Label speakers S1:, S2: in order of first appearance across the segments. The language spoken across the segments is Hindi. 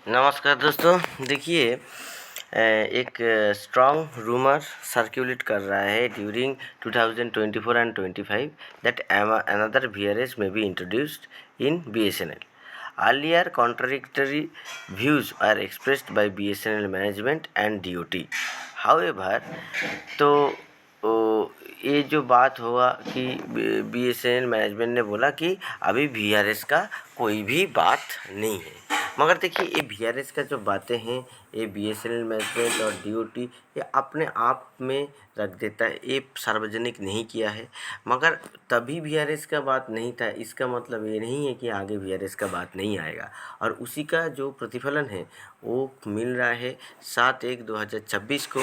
S1: नमस्कार दोस्तों। देखिए एक स्ट्रॉन्ग रूमर सर्कुलेट कर रहा है during 2024 and 25 that another VRS may be introduced in BSNL. Earlier contradictory views are expressed by BSNL management and DOT. However, तो ये जो बात हुआ कि BSNL मैनेजमेंट ने बोला कि अभी VRS का कोई भी बात नहीं है, मगर देखिए ये VRS का जो बातें हैं ये BSNL मैनेजमेंट और DOT ये अपने आप में रख देता है, ये सार्वजनिक नहीं किया है। मगर तभी VRS का बात नहीं था, इसका मतलब ये नहीं है कि आगे VRS का बात नहीं आएगा। और उसी का जो प्रतिफलन है वो मिल रहा है 7/1/2026 को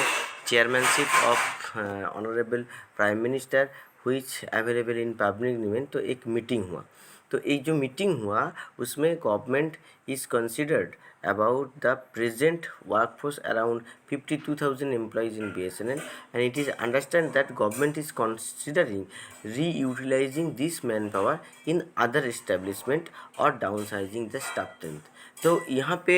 S1: chairmanship of honourable prime minister which available in public domain. तो एक मीटिंग हुआ, तो ये जो मीटिंग हुआ उसमें government is considered about the present workforce around 52,000 employees in BSNL, and it is understand that government is considering reutilizing this manpower in other establishment or downsizing the staff strength। तो यहाँ पे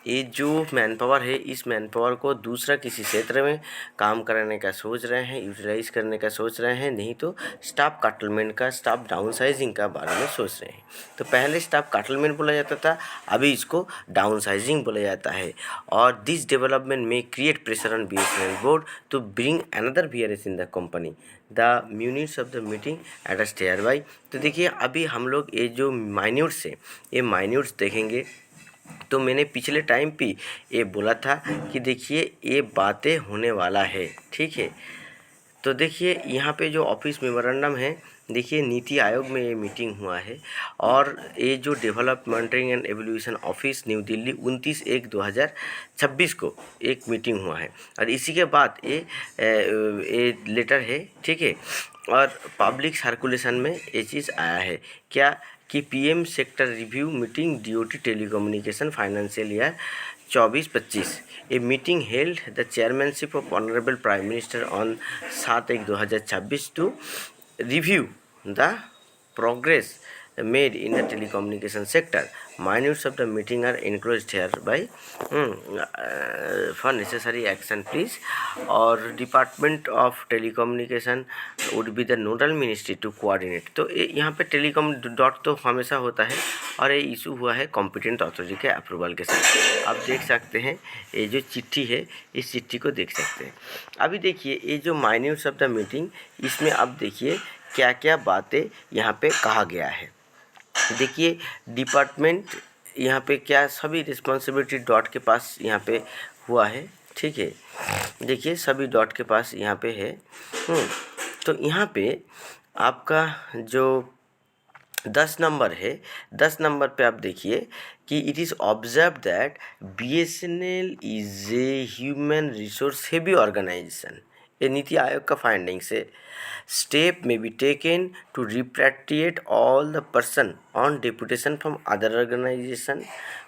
S1: ये जो मैन पावर है इस मैन पावर को दूसरा किसी क्षेत्र में काम कराने का सोच रहे हैं, यूटिलाइज करने का सोच रहे हैं, नहीं तो स्टाफ काटलमेंट का, स्टाफ डाउनसाइजिंग का बारे में सोच रहे हैं। तो पहले स्टाफ काटलमेंट बोला जाता था, अभी इसको डाउनसाइजिंग बोला जाता है। और दिस डेवलपमेंट में create pressure on BSNL board to bring another VRS in the company. The minutes of the meeting attached hereby. तो देखिए अभी हम लोग ये जो माइन्यूट्स है ये माइन्यूट्स देखेंगे। तो मैंने पिछले टाइम पे ये बोला था कि देखिए ये बातें होने वाला है, ठीक है। तो देखिए यहाँ पे जो ऑफिस मेमोरेंडम है, देखिए नीति आयोग में ये मीटिंग हुआ है और ये जो develop monitoring and evolution office new Delhi 29/1/2026 को एक मीटिंग हुआ है और इसी के बाद ये लेटर है, ठीक है। और पब्लिक सर्कुलेशन में ये चीज़ आया है क्या कि PM sector review meeting DOT telecommunication financial year 24-25। A meeting held the chairmanship of honourable prime minister on 7/1/2026 to review the progress made in the telecommunication sector. Minutes of the meeting are enclosed hereby for necessary action please। और department of telecommunication would be the nodal ministry to coordinate. तो यहाँ पे टेलीकॉम डॉट तो हमेशा होता है और ये इशू हुआ है कॉम्पिटेंट अथॉरिटी के अप्रूवल के साथ। आप देख सकते हैं ये जो चिट्ठी है इस चिट्ठी को देख सकते हैं। अभी देखिए ये जो माइन्यूट्स ऑफ द मीटिंग इसमें अब देखिए क्या क्या बातें यहाँ पे कहा गया है। देखिए डिपार्टमेंट यहाँ पे क्या सभी रिस्पॉन्सिबिलिटी डॉट के पास यहाँ पे हुआ है, ठीक है। देखिए सभी डॉट के पास यहाँ पे है। तो यहाँ पे आपका जो 10 नंबर है, 10 नंबर पे आप देखिए कि it is observe that BSNL is a human resource heavy organisation. ये नीति आयोग का फाइंडिंग्स है। स्टेप में be taken to repatriate all the person on deputation from other organisation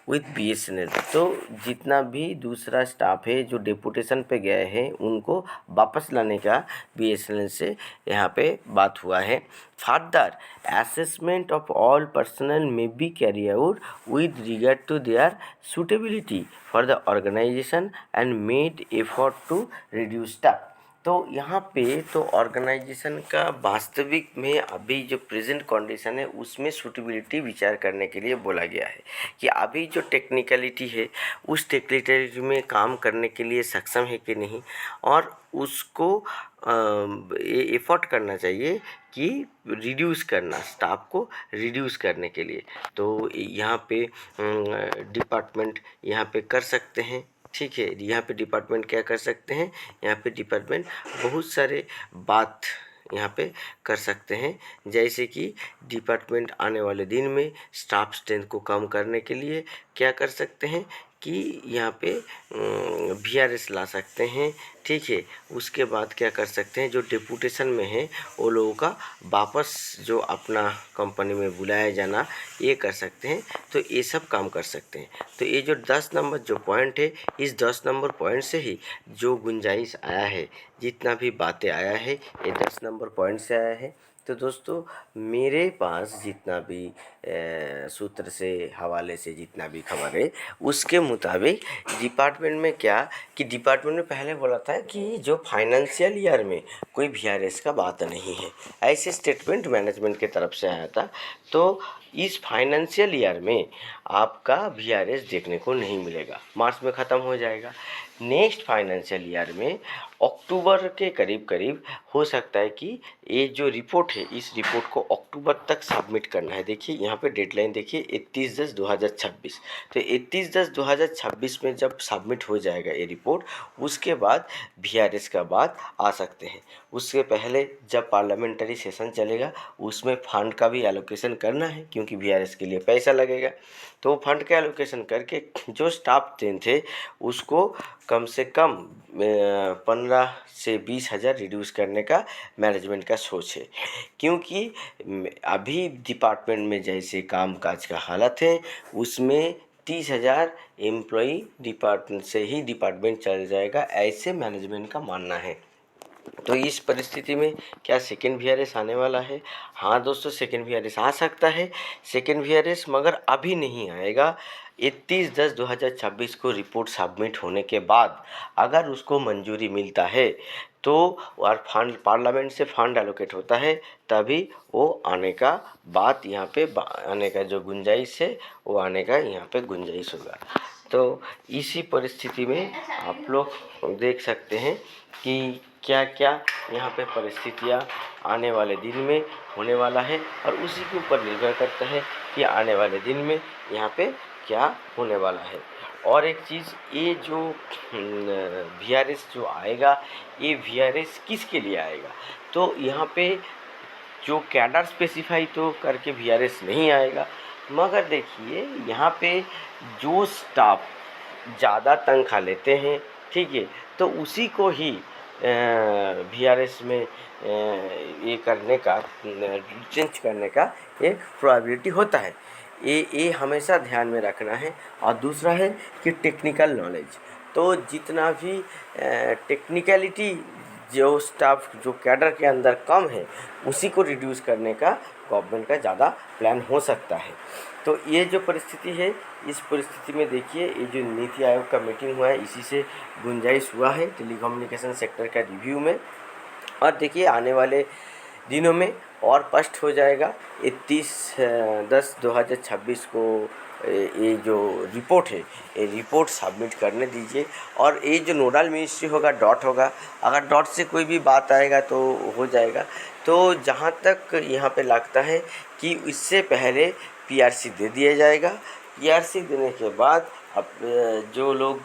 S1: with BSNL। तो जितना भी दूसरा स्टाफ है जो डेपुटेशन पे गए हैं उनको वापस लाने का BSNL से यहाँ पे बात हुआ है। Further assessment of all personnel may be carry out with regard to their suitability for the organisation and made effort to reduce staff. तो यहाँ पे तो ऑर्गेनाइजेशन का वास्तविक में अभी जो प्रेजेंट कंडीशन है उसमें सूटेबिलिटी विचार करने के लिए बोला गया है कि अभी जो टेक्निकलिटी है उस टेक्निकलिटी में काम करने के लिए सक्षम है कि नहीं, और उसको एफर्ट करना चाहिए कि रिड्यूस करना, स्टाफ को रिड्यूस करने के लिए। तो यहाँ पे डिपार्टमेंट यहाँ पे कर सकते हैं, ठीक है। यहाँ पे डिपार्टमेंट क्या कर सकते हैं, यहाँ पे डिपार्टमेंट बहुत सारे बात यहाँ पे कर सकते हैं, जैसे कि डिपार्टमेंट आने वाले दिन में स्टाफ स्ट्रेंथ को कम करने के लिए क्या कर सकते हैं कि यहाँ पे VRS ला सकते हैं, ठीक है। उसके बाद क्या कर सकते हैं जो डेपुटेशन में है वो लोगों का वापस जो अपना कंपनी में बुलाया जाना ये कर सकते हैं। तो ये सब काम कर सकते हैं। तो ये जो 10 नंबर जो पॉइंट है इस 10 नंबर पॉइंट से ही जो गुंजाइश आया है, जितना भी बातें आया है ये 10 नंबर पॉइंट से आया है। तो दोस्तों मेरे पास जितना भी सूत्र से हवाले से जितना भी खबर है उसके मुताबिक डिपार्टमेंट में क्या कि डिपार्टमेंट में पहले बोला था कि जो फाइनेंशियल ईयर में कोई वीआरएस का बात नहीं है, ऐसे स्टेटमेंट मैनेजमेंट की तरफ से आया था। तो इस फाइनेंशियल ईयर में आपका वीआरएस देखने को नहीं मिलेगा, मार्च में ख़त्म हो जाएगा। नेक्स्ट फाइनेंशियल ईयर में अक्टूबर के करीब करीब हो सकता है कि ये जो रिपोर्ट है इस रिपोर्ट को अक्टूबर तक सबमिट करना है। देखिए यहाँ पे डेडलाइन देखिए 31/10/2026। तो 31/10/2026 में जब सबमिट हो जाएगा ये रिपोर्ट, उसके बाद वीआरएस का बात आ सकते हैं। उससे पहले जब पार्लियामेंट्री सेशन चलेगा उसमें फंड का भी एलोकेशन करना है, क्योंकि वीआरएस के लिए पैसा लगेगा। तो फंड का एलोकेशन करके जो स्टाफ ट्रेन थे उसको कम से कम 15 से 20 हज़ार रिड्यूस करने का मैनेजमेंट का सोच है, क्योंकि अभी डिपार्टमेंट में जैसे कामकाज का हालत है उसमें 30,000 एम्प्लॉई डिपार्टमेंट से ही डिपार्टमेंट चल जाएगा, ऐसे मैनेजमेंट का मानना है। तो इस परिस्थिति में क्या सेकेंड वीआरएस आने वाला है? हाँ दोस्तों, सेकेंड वीआरएस आ सकता है, सेकेंड वीआरएस, मगर अभी नहीं आएगा। 31/10/2026 को रिपोर्ट सबमिट होने के बाद अगर उसको मंजूरी मिलता है तो और फंड पार्लियामेंट से फंड एलोकेट होता है, तभी वो आने का बात यहाँ पे आने का जो गुंजाइश है वो आने का यहाँ पे गुंजाइश होगा। तो इसी परिस्थिति में आप लोग देख सकते हैं कि क्या क्या यहाँ पे परिस्थितियाँ आने वाले दिन में होने वाला है, और उसी के ऊपर निर्भर करता है कि आने वाले दिन में यहाँ पे क्या होने वाला है। और एक चीज़, ये जो वीआरएस जो आएगा, ये वीआरएस किसके लिए आएगा? तो यहाँ पे जो कैडर स्पेसिफाई तो करके वीआरएस नहीं आएगा, मगर देखिए यहाँ पे जो स्टाफ ज़्यादा तनख्वाह लेते हैं, ठीक है, तो उसी को ही वीआरएस में ये करने का चेंज करने का एक प्रोबेबिलिटी होता है। ये हमेशा ध्यान में रखना है। और दूसरा है कि टेक्निकल नॉलेज, तो जितना भी टेक्निकलिटी जो स्टाफ जो कैडर के अंदर कम है उसी को रिड्यूस करने का गवर्नमेंट का ज़्यादा प्लान हो सकता है। तो ये जो परिस्थिति है, इस परिस्थिति में देखिए ये जो नीति आयोग का मीटिंग हुआ है इसी से गुंजाइश हुआ है टेलीकम्युनिकेशन सेक्टर का रिव्यू में। और देखिए आने वाले दिनों में और स्पष्ट हो जाएगा। 31/10/2026 को ये जो रिपोर्ट है ये रिपोर्ट सबमिट करने दीजिए। और ये जो नोडल मिनिस्ट्री होगा डॉट होगा, अगर डॉट से कोई भी बात आएगा तो हो जाएगा। तो जहाँ तक यहाँ पे लगता है कि इससे पहले पीआरसी दे दिया जाएगा। पीआरसी देने के बाद अब जो लोग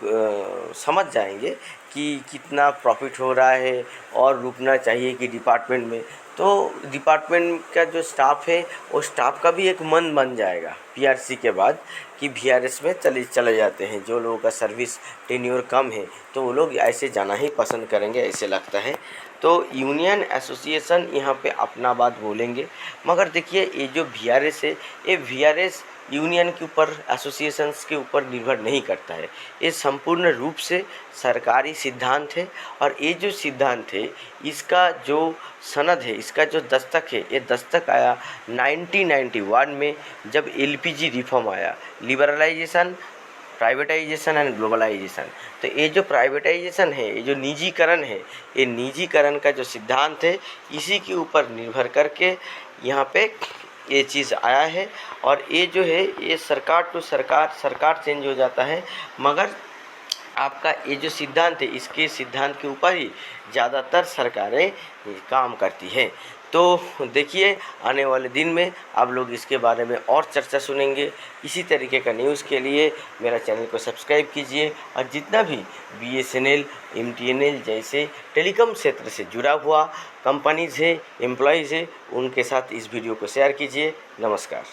S1: समझ जाएंगे कि कितना प्रॉफिट हो रहा है और रुकना चाहिए कि डिपार्टमेंट में, तो डिपार्टमेंट का जो स्टाफ है वो स्टाफ का भी एक मन बन जाएगा पीआरसी के बाद कि वीआरएस में चले जाते हैं। जो लोगों का सर्विस टेन्योर कम है तो वो लोग ऐसे जाना ही पसंद करेंगे, ऐसे लगता है। तो यूनियन एसोसिएशन यहाँ पे अपना बात बोलेंगे, मगर देखिए ये जो वीआरएस है ये वीआरएस यूनियन के ऊपर, एसोसिएशंस के ऊपर निर्भर नहीं करता है। ये संपूर्ण रूप से सरकारी सिद्धांत है। और ये जो सिद्धांत है इसका जो सनद है, इसका जो दस्तक है, ये दस्तक आया 1991 में जब एलपीजी रिफॉर्म आया, लिबरलाइजेशन, प्राइवेटाइजेशन एंड ग्लोबलाइजेशन। तो ये जो प्राइवेटाइजेशन है, ये जो निजीकरण है, ये निजीकरण का जो सिद्धांत है इसी के ऊपर निर्भर करके यहाँ पे ये चीज़ आया है। और ये जो है ये सरकार टू सरकार चेंज हो जाता है, मगर आपका ये जो सिद्धांत है इसके सिद्धांत के ऊपर ही ज़्यादातर सरकारें काम करती हैं। तो देखिए आने वाले दिन में आप लोग इसके बारे में और चर्चा सुनेंगे। इसी तरीके का न्यूज़ के लिए मेरा चैनल को सब्सक्राइब कीजिए, और जितना भी बीएसएनएल, एमटीएनएल जैसे टेलीकॉम क्षेत्र से जुड़ा हुआ कंपनीज़ है, एम्प्लॉयज़ है, उनके साथ इस वीडियो को शेयर कीजिए। नमस्कार।